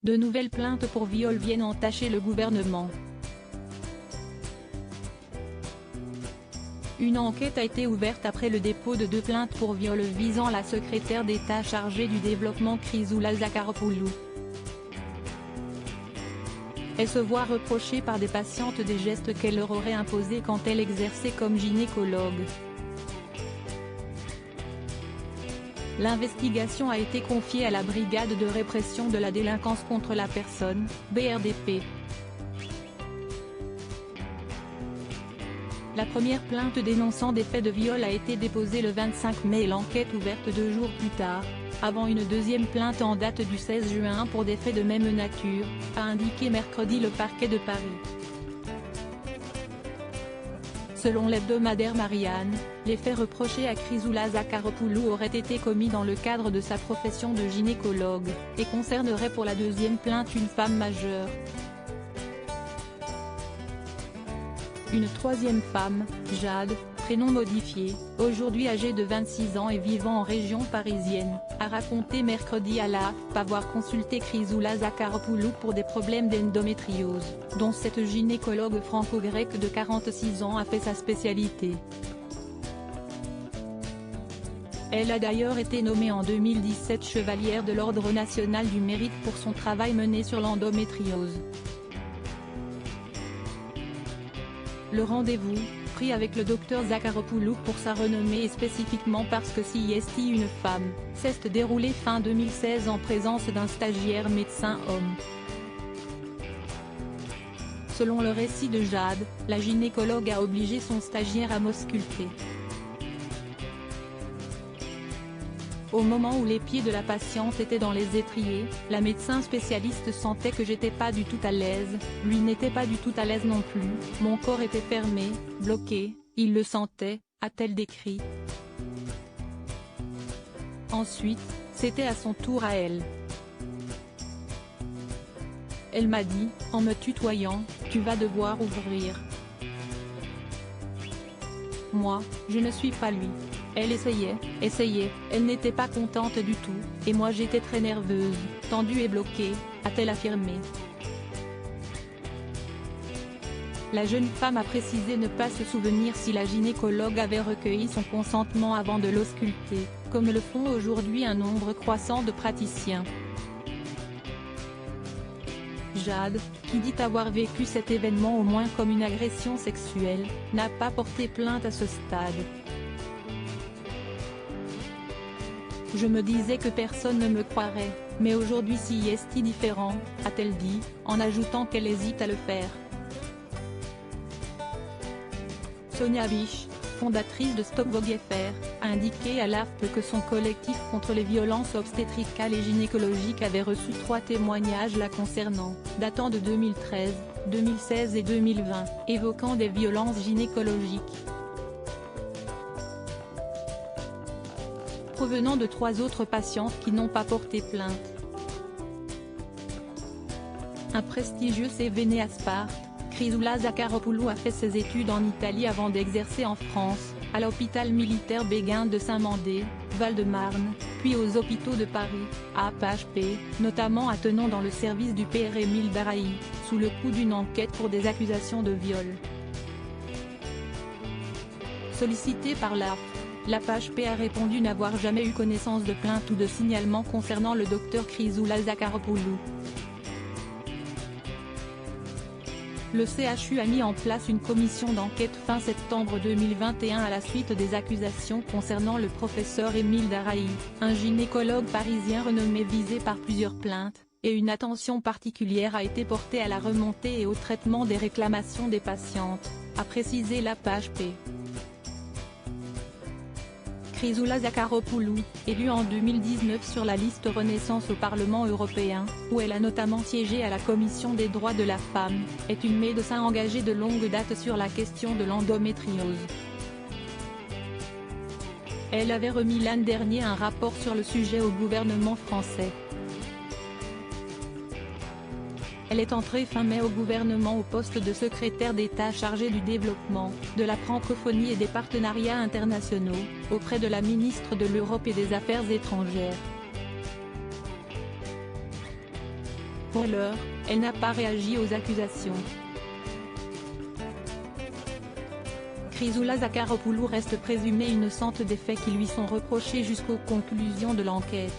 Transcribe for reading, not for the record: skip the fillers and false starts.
De nouvelles plaintes pour viol viennent entacher le gouvernement. Une enquête a été ouverte après le dépôt de 2 plaintes pour viol visant la secrétaire d'État chargée du développement Chrysoula Zacharopoulou. Elle se voit reprocher par des patientes des gestes qu'elle leur aurait imposés quand elle exerçait comme gynécologue. L'investigation a été confiée à la Brigade de répression de la délinquance contre la personne, BRDP. La première plainte dénonçant des faits de viol a été déposée le 25 mai et l'enquête ouverte 2 jours plus tard, avant une deuxième plainte en date du 16 juin pour des faits de même nature, a indiqué mercredi le parquet de Paris. Selon l'hebdomadaire Marianne, les faits reprochés à Chrysoula Zacharopoulou auraient été commis dans le cadre de sa profession de gynécologue, et concerneraient pour la deuxième plainte une femme majeure. Une troisième femme, Jade, prénom modifié, aujourd'hui âgée de 26 ans et vivant en région parisienne, a raconté mercredi à l'AFP avoir consulté Chrysoula Zacharopoulou pour des problèmes d'endométriose, dont cette gynécologue franco-grecque de 46 ans a fait sa spécialité. Elle a d'ailleurs été nommée en 2017 chevalière de l'Ordre national du mérite pour son travail mené sur l'endométriose. Le rendez-vous, pris avec le docteur Zacharopoulou pour sa renommée et spécifiquement parce que CIST une femme, s'est déroulé fin 2016 en présence d'un stagiaire médecin homme. Selon le récit de Jade, la gynécologue a obligé son stagiaire à m'ausculter. Au moment où les pieds de la patiente étaient dans les étriers, la médecin spécialiste sentait que j'étais pas du tout à l'aise, lui n'était pas du tout à l'aise non plus, mon corps était fermé, bloqué, il le sentait, a-t-elle décrit. Ensuite, c'était à son tour à elle. Elle m'a dit, en me tutoyant, tu vas devoir ouvrir. Moi, je ne suis pas lui. Elle essayait, elle n'était pas contente du tout, et moi j'étais très nerveuse, tendue et bloquée, a-t-elle affirmé. La jeune femme a précisé ne pas se souvenir si la gynécologue avait recueilli son consentement avant de l'ausculter, comme le font aujourd'hui un nombre croissant de praticiens. Jade, qui dit avoir vécu cet événement au moins comme une agression sexuelle, n'a pas porté plainte à ce stade. Je me disais que personne ne me croirait, mais aujourd'hui c'est différent, a-t-elle dit, en ajoutant qu'elle hésite à le faire. Sonia Biche, fondatrice de Stop Vogue FR, a indiqué à l'AFP que son collectif contre les violences obstétricales et gynécologiques avait reçu 3 témoignages la concernant, datant de 2013, 2016 et 2020, évoquant des violences gynécologiques. Provenant de 3 autres patientes qui n'ont pas porté plainte. Un prestigieux CV né à Sparte, Chrysoula Zacharopoulou a fait ses études en Italie avant d'exercer en France, à l'hôpital militaire Béguin de Saint-Mandé, Val-de-Marne, puis aux hôpitaux de Paris, à AP-HP, notamment à Tenon dans le service du PR Émile Daraï, sous le coup d'une enquête pour des accusations de viol. Sollicité par l'AP-HP a répondu n'avoir jamais eu connaissance de plainte ou de signalement concernant le docteur Chrysoula Zacharopoulou. Le CHU a mis en place une commission d'enquête fin septembre 2021 à la suite des accusations concernant le professeur Émile Daraï, un gynécologue parisien renommé visé par plusieurs plaintes, et une attention particulière a été portée à la remontée et au traitement des réclamations des patientes, a précisé l'AP-HP. Chrysoula Zacharopoulou, élue en 2019 sur la liste Renaissance au Parlement européen, où elle a notamment siégé à la Commission des droits de la femme, est une médecin engagée de longue date sur la question de l'endométriose. Elle avait remis l'an dernier un rapport sur le sujet au gouvernement français. Elle est entrée fin mai au gouvernement au poste de secrétaire d'État chargée du développement, de la francophonie et des partenariats internationaux, auprès de la ministre de l'Europe et des Affaires étrangères. Pour l'heure, elle n'a pas réagi aux accusations. Chrysoula Zakharopoulou reste présumée innocente des faits qui lui sont reprochés jusqu'aux conclusions de l'enquête.